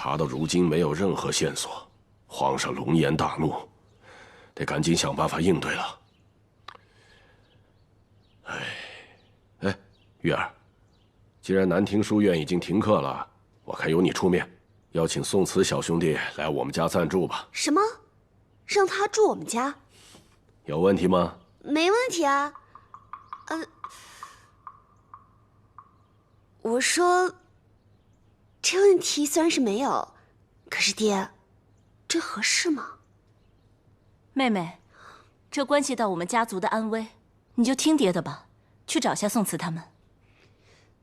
查到如今没有任何线索，皇上龙颜大怒，得赶紧想办法应对了。哎，玉儿，既然南庭书院已经停课了，我看由你出面，邀请宋慈小兄弟来我们家暂住吧。什么？让他住我们家？有问题吗？没问题啊。我说，这问题虽然是没有，可是爹，这合适吗？妹妹，这关系到我们家族的安危，你就听爹的吧，去找下宋慈他们。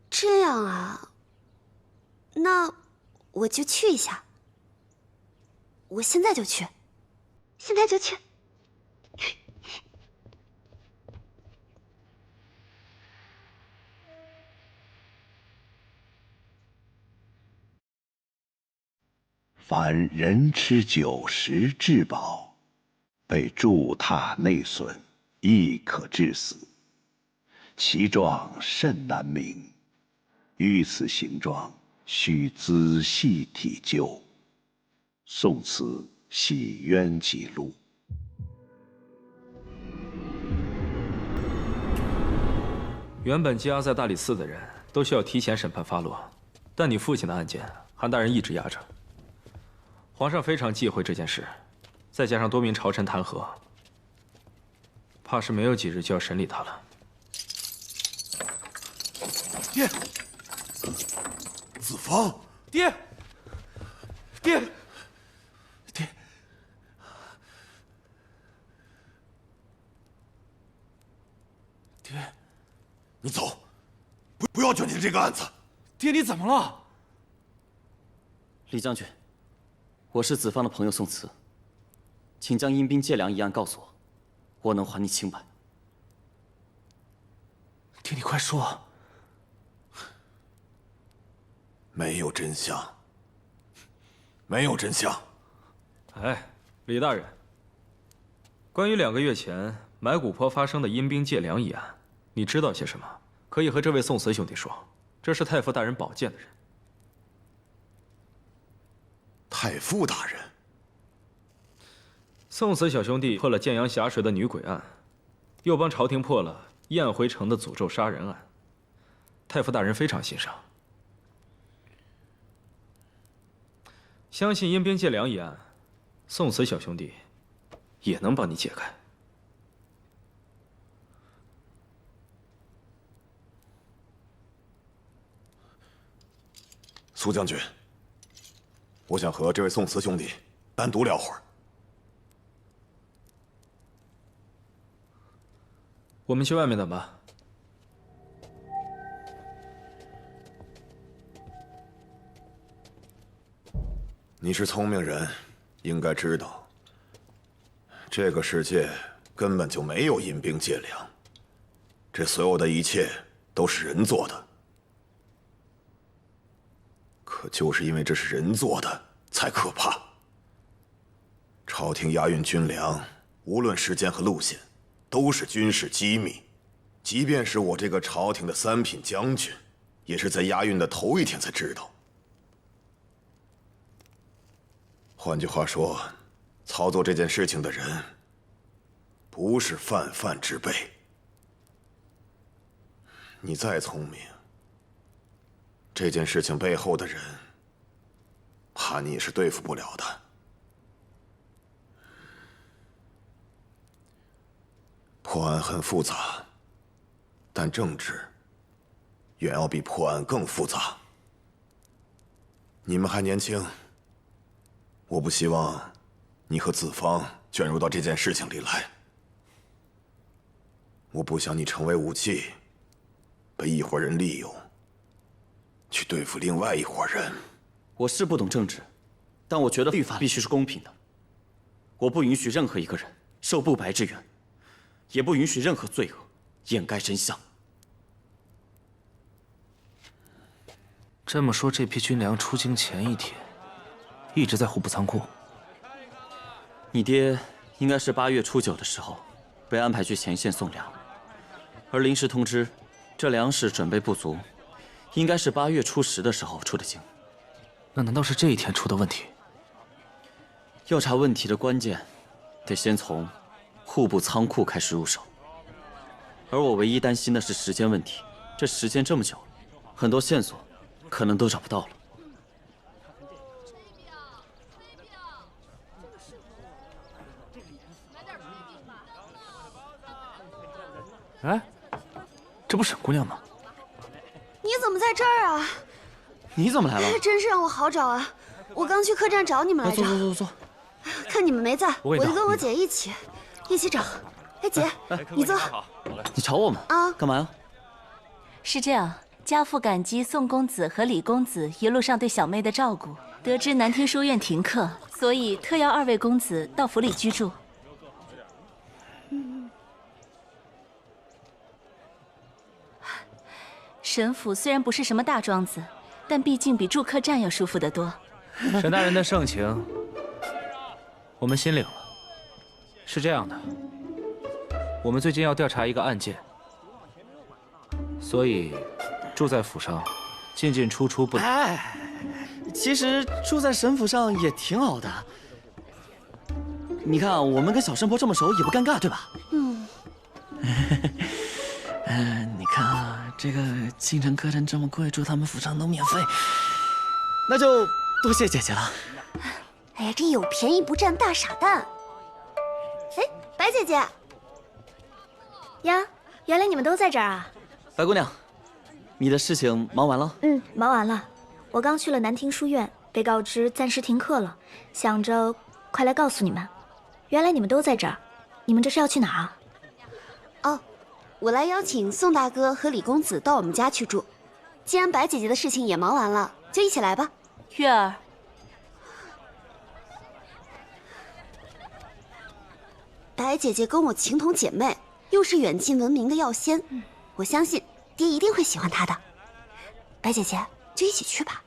这样啊，那我就去一下。我现在就去，现在就去。凡人吃酒食至饱，被柱踏内损，亦可致死。其状甚难明，遇此形状，须仔细体究。宋慈系冤记录。原本羁押在大理寺的人都需要提前审判发落，但你父亲的案件，韩大人一直压着。皇上非常忌讳这件事，再加上多名朝臣弹劾，怕是没有几日就要审理他了。爹，子方，爹，爹，爹，爹，你走，不要卷进这个案子。爹，你怎么了？李将军，我是子方的朋友宋慈，请将阴兵借粮一案告诉我，我能还你清白。爹，你快说。没有真相，没有真相。哎，李大人，关于2个月前埋骨坡发生的阴兵借粮一案，你知道些什么？可以和这位宋慈兄弟说，这是太傅大人保荐的人。太傅大人，宋慈小兄弟破了建阳峡水的女鬼案，又帮朝廷破了燕回城的诅咒杀人案，太傅大人非常欣赏。相信阴兵借粮一案，宋慈小兄弟也能帮你解开。苏将军，我想和这位宋慈兄弟单独聊会儿。我们去外面等吧。你是聪明人，应该知道，这个世界根本就没有阴兵借粮，这所有的一切都是人做的。可就是因为这是人做的，才可怕。朝廷押运军粮，无论时间和路线，都是军事机密。即便是我这个朝廷的3品将军，也是在押运的头一天才知道。换句话说，操作这件事情的人，不是泛泛之辈。你再聪明，这件事情背后的人，怕你也是对付不了的。破案很复杂，但政治远要比破案更复杂。你们还年轻。我不希望你和子方卷入到这件事情里来。我不想你成为武器，被一伙人利用，去对付另外一伙人。我是不懂政治，但我觉得律法必须是公平的。我不允许任何一个人受不白之冤，也不允许任何罪恶掩盖真相。这么说，这批军粮出京前一天一直在户部仓库。你爹应该是8月初9的时候被安排去前线送粮，而临时通知这粮食准备不足，应该是8月初10的时候出的京。那难道是这一天出的问题？要查问题的关键，得先从户部仓库开始入手。而我唯一担心的是时间问题，这时间这么久了，很多线索可能都找不到了。哎，这不沈姑娘吗？你怎么在这儿啊？你怎么来了？真是让我好找啊！我刚去客栈找你们来着。坐。看你们没在，我就跟我姐一起找。哎，姐，你坐。你找我们啊？干嘛呀？是这样，家父感激宋公子和李公子一路上对小妹的照顾，得知南庭书院停课，所以特邀2位公子到府里居住。沈府虽然不是什么大庄子，但毕竟比住客栈要舒服得多。沈大人的盛情，我们心领了。是这样的，我们最近要调查一个案件，所以住在府上，进进出出不能。哎，其实住在沈府上也挺好的。你看，我们跟小神婆这么熟，也不尴尬，对吧？你看啊，这个京城客栈这么贵，住他们府上能免费，那就多谢姐姐了。哎呀，这有便宜不占大傻蛋。哎，白姐姐呀，原来你们都在这儿啊！白姑娘，你的事情忙完了？忙完了。我刚去了南庭书院，被告知暂时停课了，想着快来告诉你们。原来你们都在这儿，你们这是要去哪儿啊？哦，我来邀请宋大哥和李公子到我们家去住。既然白姐姐的事情也忙完了，就一起来吧。月儿，白姐姐跟我情同姐妹，又是远近闻名的药仙，我相信爹一定会喜欢她的。白姐姐，就一起去吧。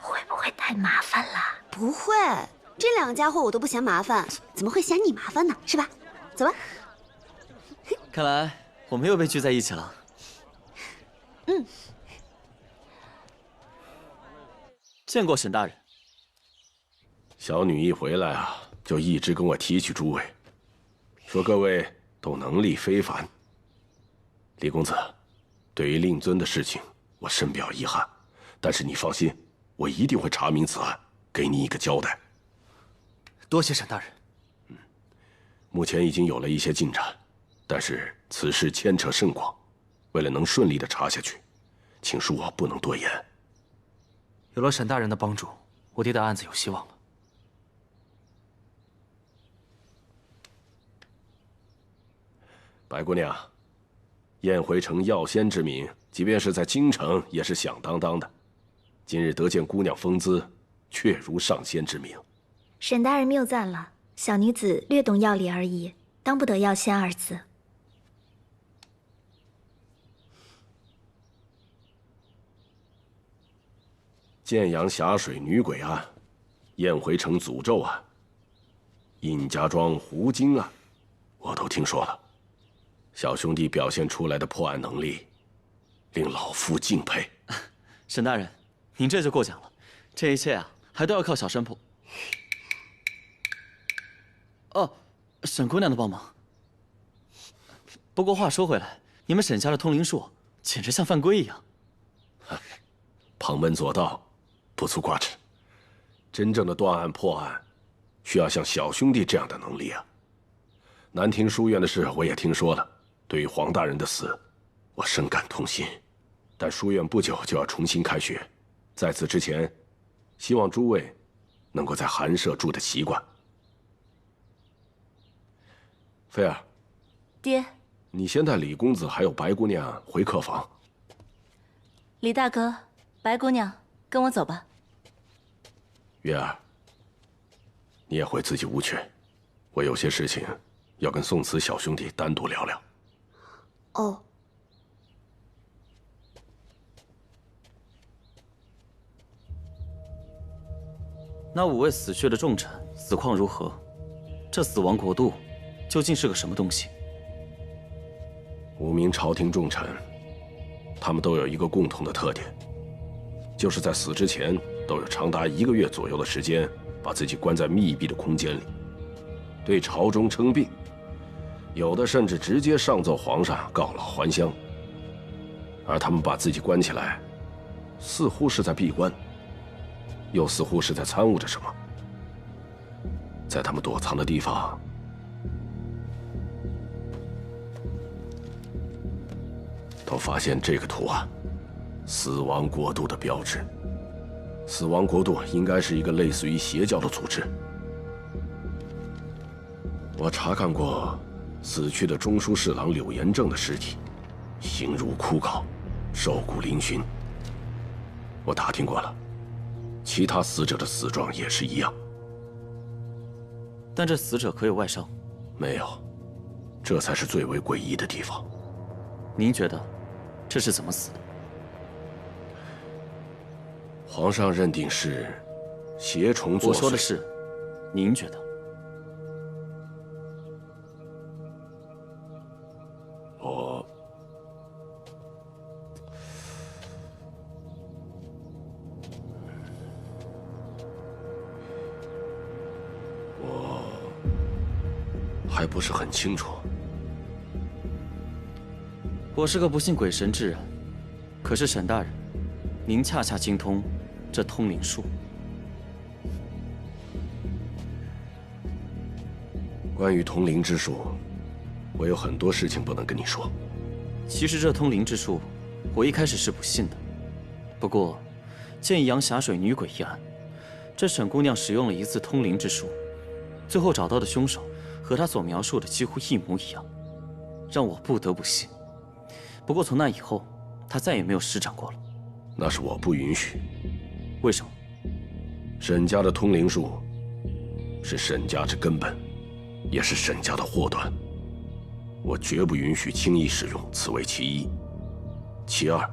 会不会太麻烦了？不会，这2个家伙我都不嫌麻烦，怎么会嫌你麻烦呢？是吧？走吧。看来我们又被聚在一起了。见过沈大人。小女一回来啊，就一直跟我提起诸位，说各位都能力非凡。李公子，对于令尊的事情，我深表遗憾，但是你放心，我一定会查明此案，给你一个交代。多谢沈大人。目前已经有了一些进展，但是此事牵扯甚广，为了能顺利的查下去，请恕我不能多言。有了沈大人的帮助，我爹的案子有希望了。白姑娘，燕回城药仙之名，即便是在京城也是响当当的。今日得见姑娘风姿，确如上仙之名。沈大人谬赞了，小女子略懂药理而已，当不得药仙二字。建阳峡水女鬼案，燕回城诅咒案，尹家庄狐精案，我都听说了。小兄弟表现出来的破案能力，令老夫敬佩。沈大人，您这就过奖了，这一切啊，还都要靠小神婆。哦，沈姑娘的帮忙。不过话说回来，你们沈家的通灵术简直像犯规一样。旁门左道，不足挂齿。真正的断案破案，需要像小兄弟这样的能力啊。南庭书院的事我也听说了，对于黄大人的死，我深感痛心。但书院不久就要重新开学，在此之前，希望诸位能够在寒舍住的习惯。菲儿，爹，你先带李公子还有白姑娘回客房。李大哥，白姑娘，跟我走吧。月儿，你也回自己屋去，我有些事情要跟宋慈小兄弟单独聊聊。哦。那5位死去的重臣死况如何？这死亡国度究竟是个什么东西5名朝廷重臣，他们都有一个共同的特点，就是在死之前都有长达1个月左右的时间，把自己关在密闭的空间里，对朝中称病，有的甚至直接上奏皇上告老还乡。而他们把自己关起来，似乎是在闭关，又似乎是在参悟着什么。在他们躲藏的地方，都发现这个图案——死亡国度的标志。死亡国度应该是一个类似于邪教的组织。我查看过死去的中书侍郎柳延正的尸体，形如枯槁，瘦骨嶙峋。我打听过了，其他死者的死状也是一样。但这死者可有外伤？没有，这才是最为诡异的地方。您觉得这是怎么死的？皇上认定是邪虫作祟。我说的是，您觉得？我还不是很清楚。我是个不信鬼神之人，可是沈大人，您恰恰精通这通灵术。关于通灵之术，我有很多事情不能跟你说。其实这通灵之术，我一开始是不信的。不过，建阳霞水女鬼一案，这沈姑娘使用了一次通灵之术，最后找到的凶手和她所描述的几乎一模一样，让我不得不信。不过从那以后，她再也没有施展过了。那是我不允许。为什么？沈家的通灵术是沈家之根本，也是沈家的祸端。我绝不允许轻易使用，此为其一。其二，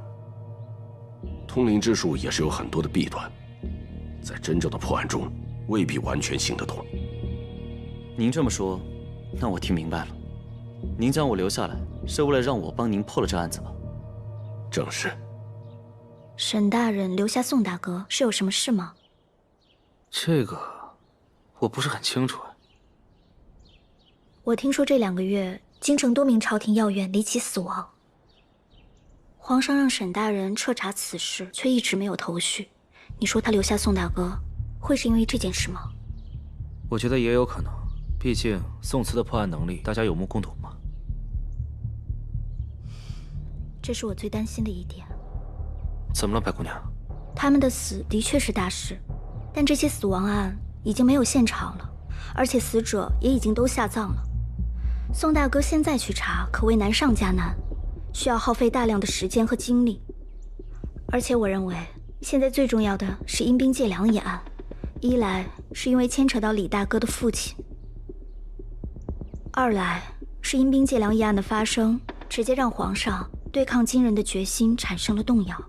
通灵之术也是有很多的弊端，在真正的破案中未必完全行得通。您这么说，那我听明白了。您将我留下来，是为了让我帮您破了这案子吧？正是。沈大人留下宋大哥是有什么事吗？这个我不是很清楚。我听说这2个月，京城多名朝廷要员离奇死亡。皇上让沈大人彻查此事，却一直没有头绪。你说他留下宋大哥，会是因为这件事吗？我觉得也有可能，毕竟宋慈的破案能力，大家有目共睹嘛。这是我最担心的一点。怎么了，白姑娘？他们的死的确是大事，但这些死亡案已经没有现场了，而且死者也已经都下葬了。宋大哥现在去查，可谓难上加难，需要耗费大量的时间和精力。而且我认为，现在最重要的是阴兵借粮一案，一来是因为牵扯到李大哥的父亲，二来是阴兵借粮一案的发生，直接让皇上对抗金人的决心产生了动摇。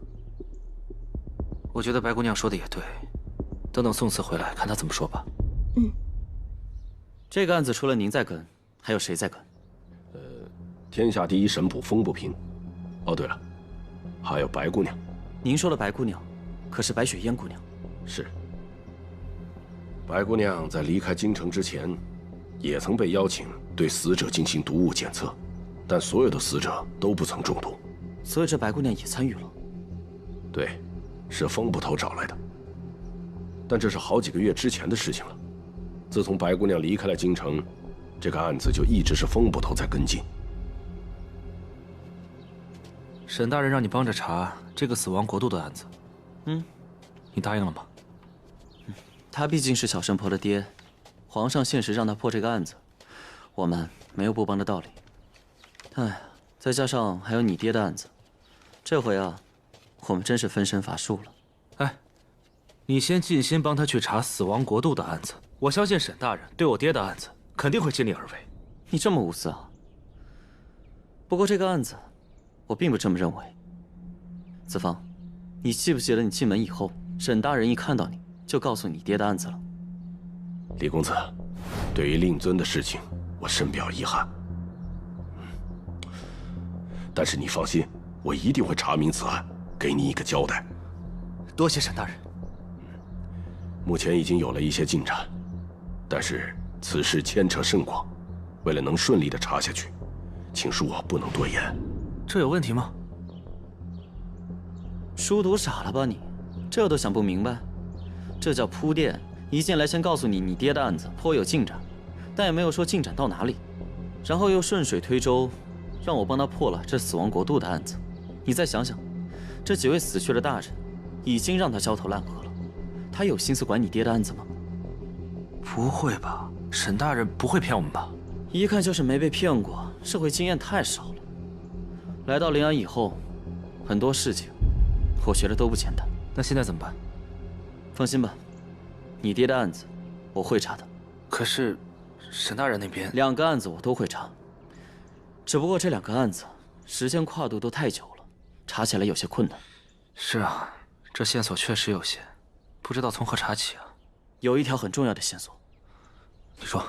我觉得白姑娘说的也对，等等宋慈回来，看他怎么说吧。嗯。这个案子除了您在跟，还有谁在跟？天下第一神捕风不平。哦，对了，还有白姑娘。您说的白姑娘，可是白雪燕姑娘？是。白姑娘在离开京城之前，也曾被邀请对死者进行毒物检测，但所有的死者都不曾中毒。所以这白姑娘也参与了？对，是风捕头找来的。但这是好几个月之前的事情了。自从白姑娘离开了京城，这个案子就一直是风捕头在跟进。沈大人让你帮着查这个死亡国度的案子，你答应了吗？他毕竟是小神婆的爹，皇上现实让他破这个案子，我们没有不帮的道理。哎，再加上还有你爹的案子，这回啊，我们真是分身乏术了。哎，你先尽心帮他去查死亡国度的案子，我相信沈大人对我爹的案子肯定会尽力而为。你这么无私啊？不过这个案子，我并不这么认为。子芳，你记不记得你进门以后，沈大人一看到你就告诉你爹的案子了？李公子，对于令尊的事情，我深表遗憾。但是你放心，我一定会查明此案，给你一个交代。多谢沈大人。目前已经有了一些进展，但是此事牵扯甚广，为了能顺利的查下去，请恕我不能多言。这有问题吗？书读傻了吧你？这都想不明白？这叫铺垫。一进来先告诉你，你爹的案子颇有进展，但也没有说进展到哪里，然后又顺水推舟，让我帮他破了这死亡国度的案子。你再想想，这几位死去的大人，已经让他焦头烂额了，他有心思管你爹的案子吗？不会吧，沈大人不会骗我们吧？一看就是没被骗过，社会经验太少了。来到临安以后，很多事情我觉得都不简单。那现在怎么办？放心吧，你爹的案子我会查的。可是，沈大人那边2个案子我都会查，只不过这2个案子时间跨度都太久了，查起来有些困难。是啊，这线索确实有些，不知道从何查起啊。有一条很重要的线索。你说，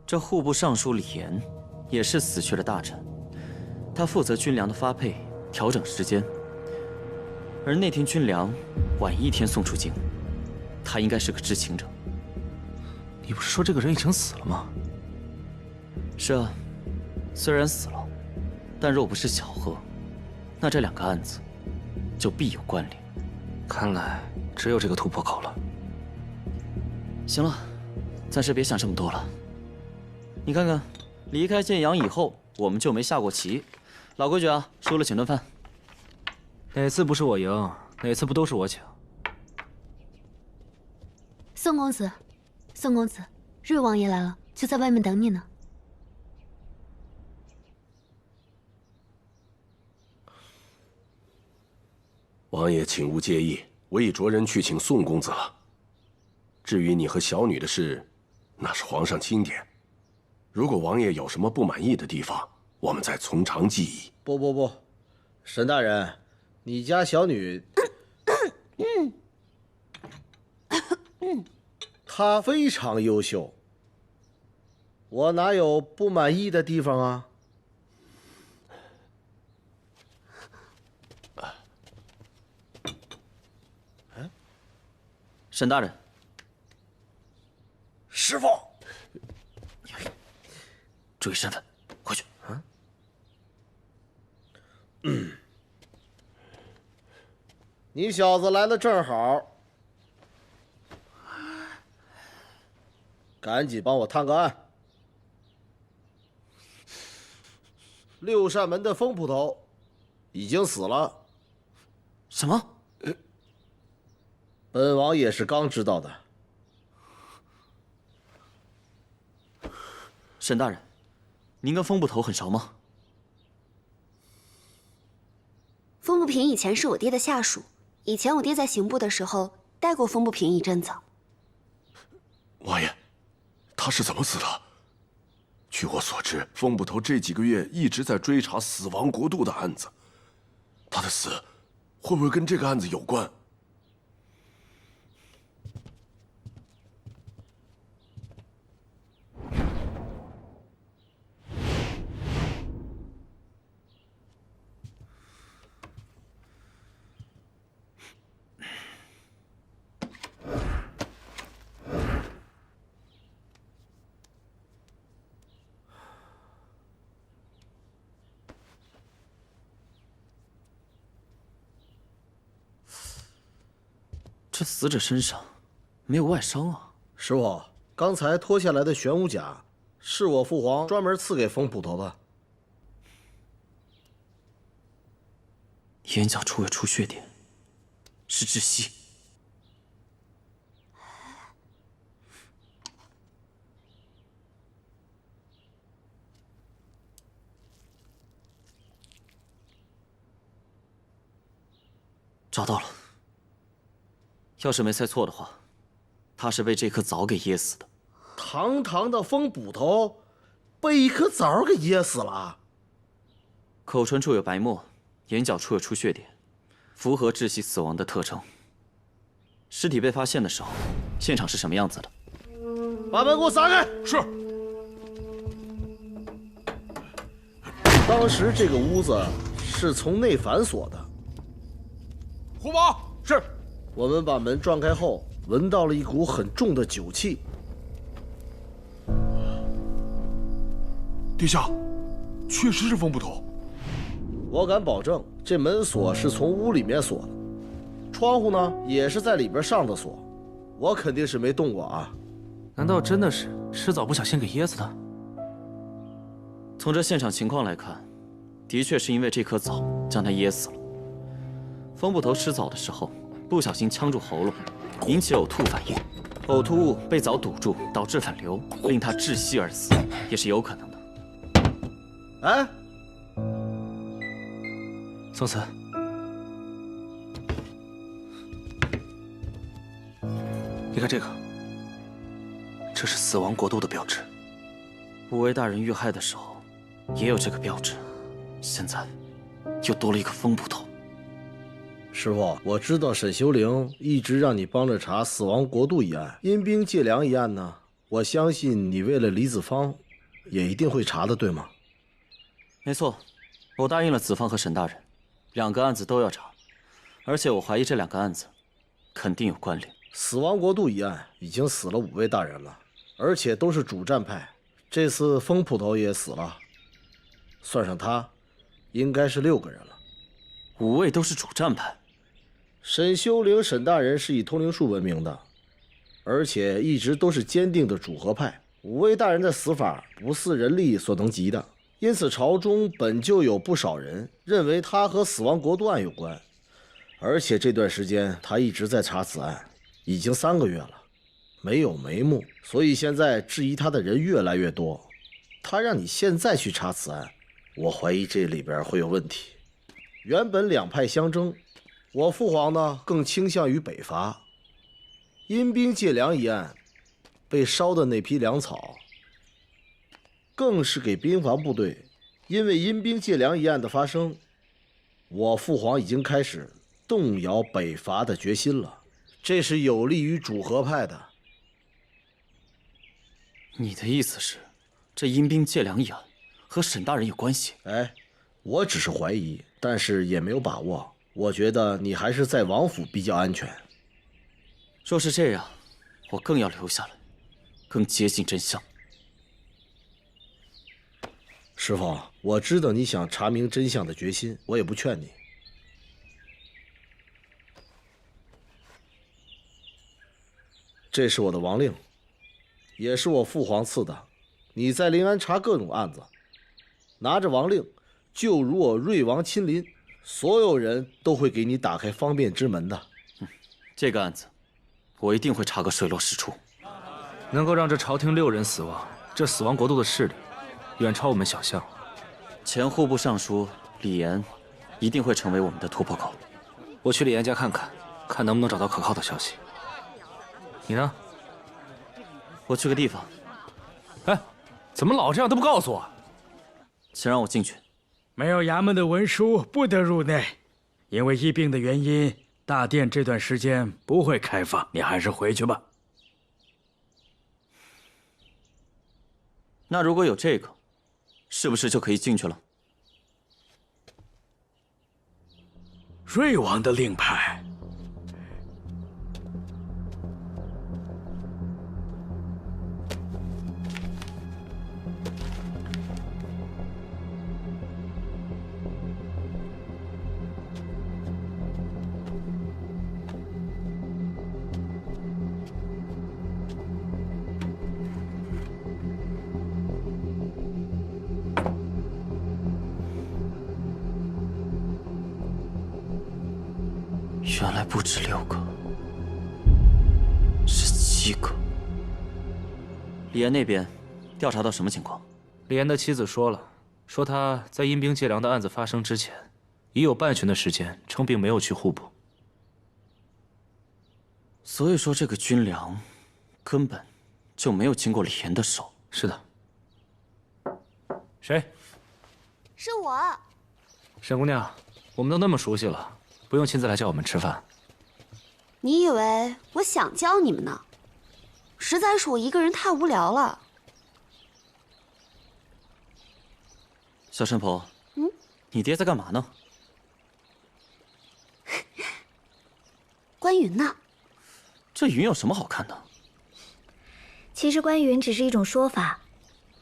这户部尚书李岩也是死去的大臣，他负责军粮的发配、调整时间。而那天军粮晚1天送出京，他应该是个知情者。你不是说这个人已经死了吗？是啊，虽然死了，但若不是巧合，那这2个案子就必有关联。看来只有这个突破口了。行了，暂时别想这么多了。你看看，离开建阳以后，我们就没下过棋。老规矩啊，输了请顿饭。哪次不是我赢，哪次不都是我请？宋公子，宋公子，瑞王爷来了，就在外面等你呢。王爷请勿介意，我已着人去请宋公子了。至于你和小女的事，那是皇上钦点。如果王爷有什么不满意的地方，我们再从长计议。不，沈大人，你家小女，她非常优秀，我哪有不满意的地方啊？沈大人，师傅，注意身份，回去。你小子来的正好，赶紧帮我探个案。六扇门的风捕头已经死了。什么？本王也是刚知道的。沈大人，您跟风捕头很熟吗？风不平以前是我爹的下属，以前我爹在刑部的时候带过风不平一阵子。王爷，他是怎么死的？据我所知，风捕头这几个月一直在追查死亡国度的案子，他的死会不会跟这个案子有关？这死者身上没有外伤啊！师傅，刚才脱下来的玄武甲是我父皇专门赐给风捕头的。眼角处有出血点，是窒息。找到了。要是没猜错的话，他是被这颗枣给噎死的。堂堂的风捕头，被一颗枣给噎死了。口唇处有白沫，眼角处有出血点，符合窒息死亡的特征。尸体被发现的时候，现场是什么样子的？把门给我撒开！是。当时这个屋子是从内反锁的。胡宝是。我们把门撞开后，闻到了一股很重的酒气。殿下，确实是风捕头。我敢保证，这门锁是从屋里面锁的，窗户呢也是在里边上的锁，我肯定是没动过啊。难道真的是吃枣不小心给噎死的？从这现场情况来看，的确是因为这颗枣将他噎死了。风捕头吃枣的时候不小心呛住喉咙，引起呕吐反应，呕吐物被枣堵住，导致反流，令他窒息而死，也是有可能的。哎，宋慈，你看这个，这是死亡国度的标志。五位大人遇害的时候也有这个标志，现在又多了一个风捕头。师傅，我知道沈修灵一直让你帮着查死亡国度一案，阴兵借粮一案呢。我相信你为了李子芳，也一定会查的，对吗？没错，我答应了子芳和沈大人，2个案子都要查，而且我怀疑这2个案子肯定有关联。死亡国度一案已经死了5位大人了，而且都是主战派，这次风捕头也死了，算上他，应该是6个人了。5位都是主战派。沈修灵沈大人是以通灵术闻名的，而且一直都是坚定的主和派。5位大人的死法不似人力所能及的，因此朝中本就有不少人认为他和死亡国度案有关。而且这段时间他一直在查此案，已经3个月了，没有眉目，所以现在质疑他的人越来越多。他让你现在去查此案，我怀疑这里边会有问题。原本2派相争，我父皇呢更倾向于北伐。阴兵借粮一案，被烧的那批粮草，更是给边防部队。因为阴兵借粮一案的发生，我父皇已经开始动摇北伐的决心了，这是有利于主和派的。你的意思是，这阴兵借粮一案和沈大人有关系？哎，我只是怀疑，但是也没有把握。我觉得你还是在王府比较安全。若是这样，我更要留下来，更接近真相。师傅，我知道你想查明真相的决心，我也不劝你。这是我的王令，也是我父皇赐的。你在临安查各种案子，拿着王令，就如我瑞王亲临，所有人都会给你打开方便之门的。这个案子，我一定会查个水落石出。能够让这朝廷6人死亡，这死亡国度的势力远超我们想象。前户部尚书李岩一定会成为我们的突破口。我去李岩家看看，看能不能找到可靠的消息。你呢？我去个地方。哎，怎么老这样都不告诉我？请让我进去。没有衙门的文书，不得入内。因为疫病的原因，大殿这段时间不会开放，你还是回去吧。那如果有这个，是不是就可以进去了？瑞王的令牌。原来不止6个，是7个。李岩那边调查到什么情况？李岩的妻子说了，说他在阴兵借粮的案子发生之前，已有半旬的时间称病没有去户部。所以说这个军粮根本就没有经过李岩的手。是的。谁？是我。沈姑娘，我们都那么熟悉了，不用亲自来叫我们吃饭。你以为我想叫你们呢？实在是我一个人太无聊了。小神婆，嗯，你爹在干嘛呢？关观云呢。这云有什么好看的？其实观云只是一种说法，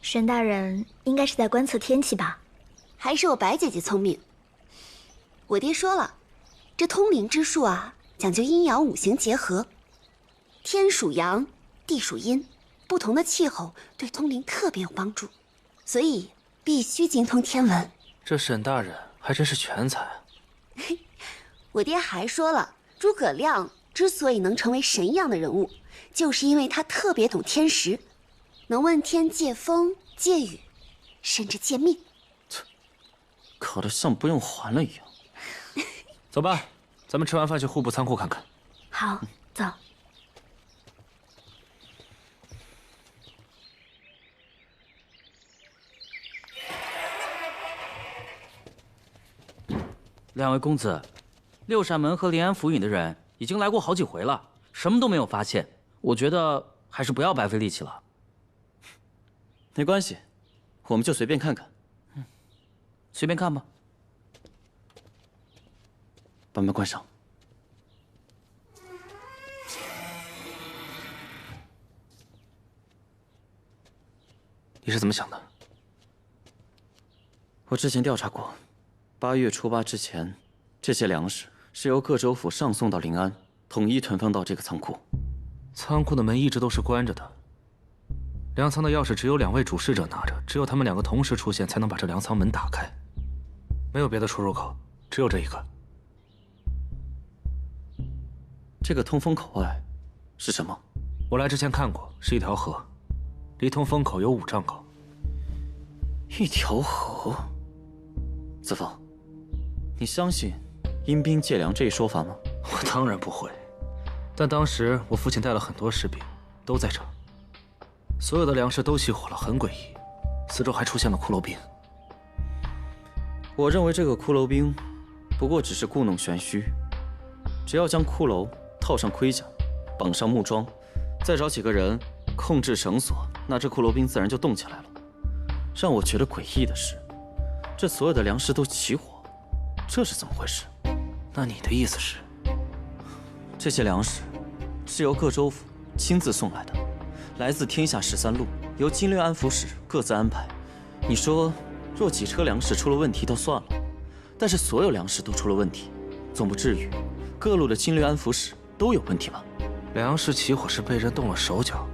沈大人应该是在观测天气吧？还是我白姐姐聪明。我爹说了，这通灵之术啊，讲究阴阳五行结合，天属阳，地属阴，不同的气候对通灵特别有帮助，所以必须精通天文。这沈大人还真是全才啊！我爹还说了，诸葛亮之所以能成为神一样的人物，就是因为他特别懂天时，能问天借风借雨，甚至借命。考得像不用还了一样。走吧，咱们吃完饭去户部仓库看看。好，走。两位公子，六扇门和临安府尹的人已经来过好几回了，什么都没有发现。我觉得还是不要白费力气了。没关系，我们就随便看看。随便看吧。把门关上。你是怎么想的？我之前调查过，8月初8之前，这些粮食是由各州府上送到临安，统一囤放到这个仓库。仓库的门一直都是关着的，粮仓的钥匙只有2位主事者拿着，只有他们2个同时出现，才能把这粮仓门打开。没有别的出入口，只有这一个。这个通风口外是什么？我来之前看过，是一条河，离通风口有5丈高。一条河？子枫，你相信阴兵借粮这一说法吗？我当然不会，但当时我父亲带了很多士兵，都在这儿，所有的粮食都熄火了，很诡异。四周还出现了骷髅兵。我认为这个骷髅兵不过只是故弄玄虚，只要将骷髅套上盔甲，绑上木桩，再找几个人控制绳索，那这骷髅兵自然就动起来了。让我觉得诡异的是，这所有的粮食都起火，这是怎么回事？那你的意思是，这些粮食是由各州府亲自送来的，来自天下13路，由经略安抚使各自安排。你说，若几车粮食出了问题倒算了，但是所有粮食都出了问题，总不至于各路的经略安抚使都有问题吧？粮食起火是被人动了手脚，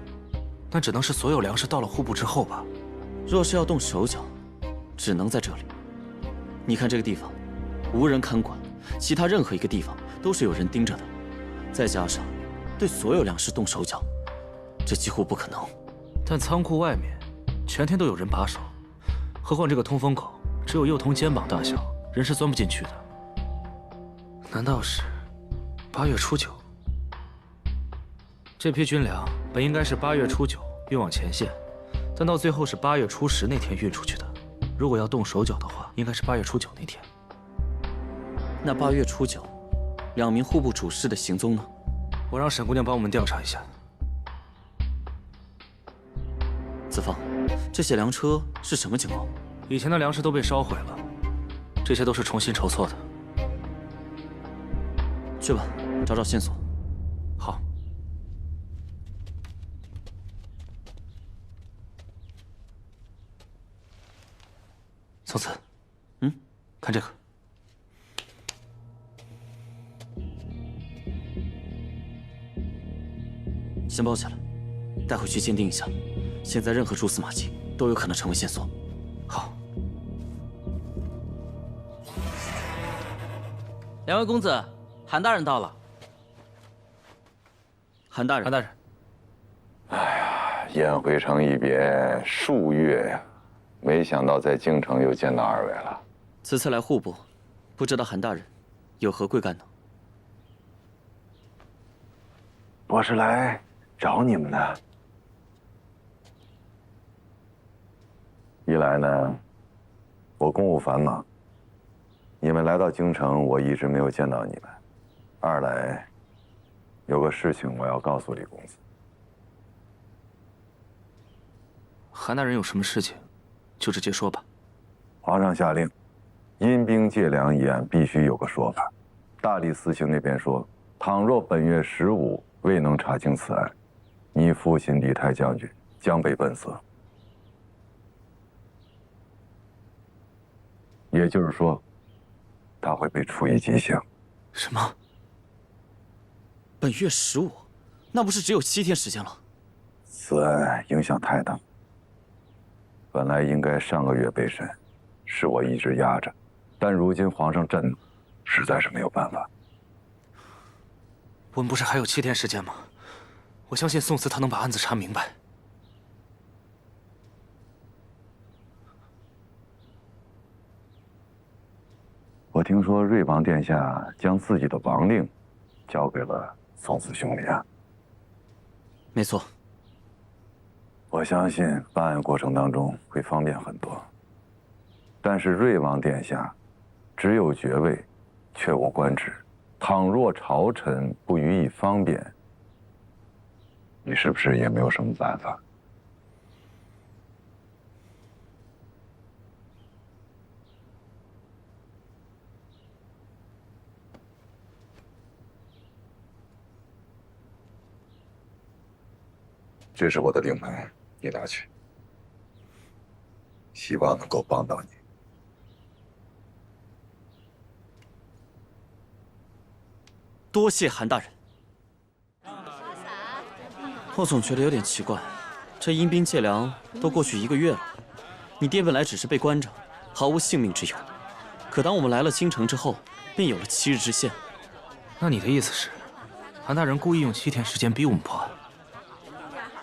那只能是所有粮食到了户部之后吧？若是要动手脚，只能在这里。你看这个地方，无人看管，其他任何一个地方都是有人盯着的。再加上对所有粮食动手脚，这几乎不可能。但仓库外面全天都有人把守，何况这个通风口只有幼童肩膀大小，人是钻不进去的。难道是8月初9？这批军粮本应该是8月初9运往前线，但到最后是8月初10那天运出去的。如果要动手脚的话，应该是8月初9那天。那8月初9，2名户部主事的行踪呢？我让沈姑娘帮我们调查一下。子枫，这些粮车是什么情况？以前的粮食都被烧毁了，这些都是重新筹措的。去吧，找找线索。好。宋慈，看这个。先包起来，带回去鉴定一下。现在任何蛛丝马迹都有可能成为线索。好。2位公子，韩大人到了。韩大人，韩大人。哎呀，燕回城一别数月呀，没想到在京城又见到2位了。此次来户部，不知道韩大人有何贵干呢？我是来找你们的。一来呢，我公务繁忙，你们来到京城，我一直没有见到你们；二来，有个事情我要告诉李公子。韩大人有什么事情，就直接说吧。皇上下令，阴兵借粮一案必须有个说法。大理寺卿那边说，倘若本月15未能查清此案，你父亲李泰将军将被本死。也就是说，他会被处以极刑。什么？本月15，那不是只有7天时间了？此案影响太大，本来应该上个月备审，是我一直压着，但如今皇上震怒，实在是没有办法。我们不是还有7天时间吗？我相信宋慈他能把案子查明白。我听说瑞王殿下将自己的王令交给了宋慈兄弟啊。没错。我相信办案过程当中会方便很多，但是瑞王殿下只有爵位，却无官职。倘若朝臣不予以方便，你是不是也没有什么办法？这是我的令牌，你拿去，希望能够帮到你。多谢韩大人。我总觉得有点奇怪，这阴兵借粮都过去1个月了，你爹本来只是被关着，毫无性命之忧，可当我们来了京城之后，便有了7日之限。那你的意思是，韩大人故意用7天时间逼我们破案？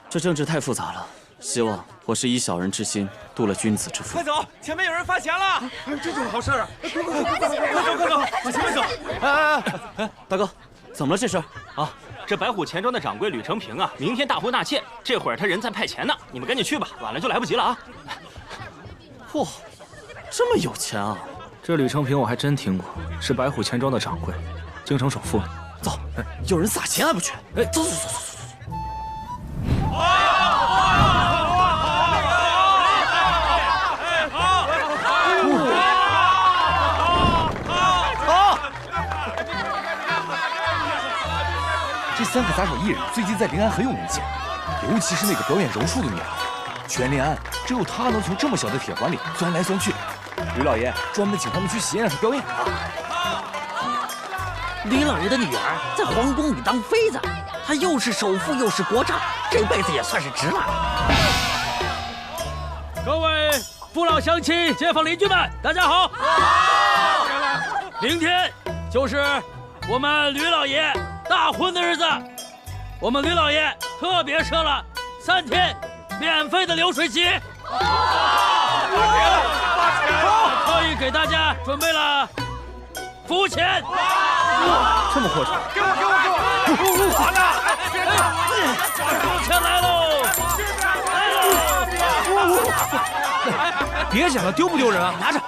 这政治太复杂了，希望我是以小人之心度了君子之腹。快走，前面有人发钱了！这就是好事啊！快走，往前面走！哎，大哥，怎么了这是？啊，这白虎钱庄的掌柜吕成平啊，明天大婚纳妾，这会儿他人在派钱呢，你们赶紧去吧，晚了就来不及了啊！哇，这么有钱啊！这吕成平我还真听过，是白虎钱庄的掌柜，京城首富。走，有人撒钱还不去？哎，走。这3个杂耍艺人最近在临安很有名气，尤其是那个表演柔术的女孩，全临安只有她能从这么小的铁环里钻来钻去。吕老爷专门请他们去喜宴上表演的。吕老爷的女儿在皇宫里当妃子，她又是首富又是国丈，这辈子也算是值了。各位父老乡亲、街坊邻居们，大家好！明天就是我们吕老爷大婚的日子，我们吕老爷特别设了3天免费的流水席，特意给大家准备了服务钱。这么阔绰，给我！还呢！服务钱来喽！别捡了，丢不丢人啊？拿着。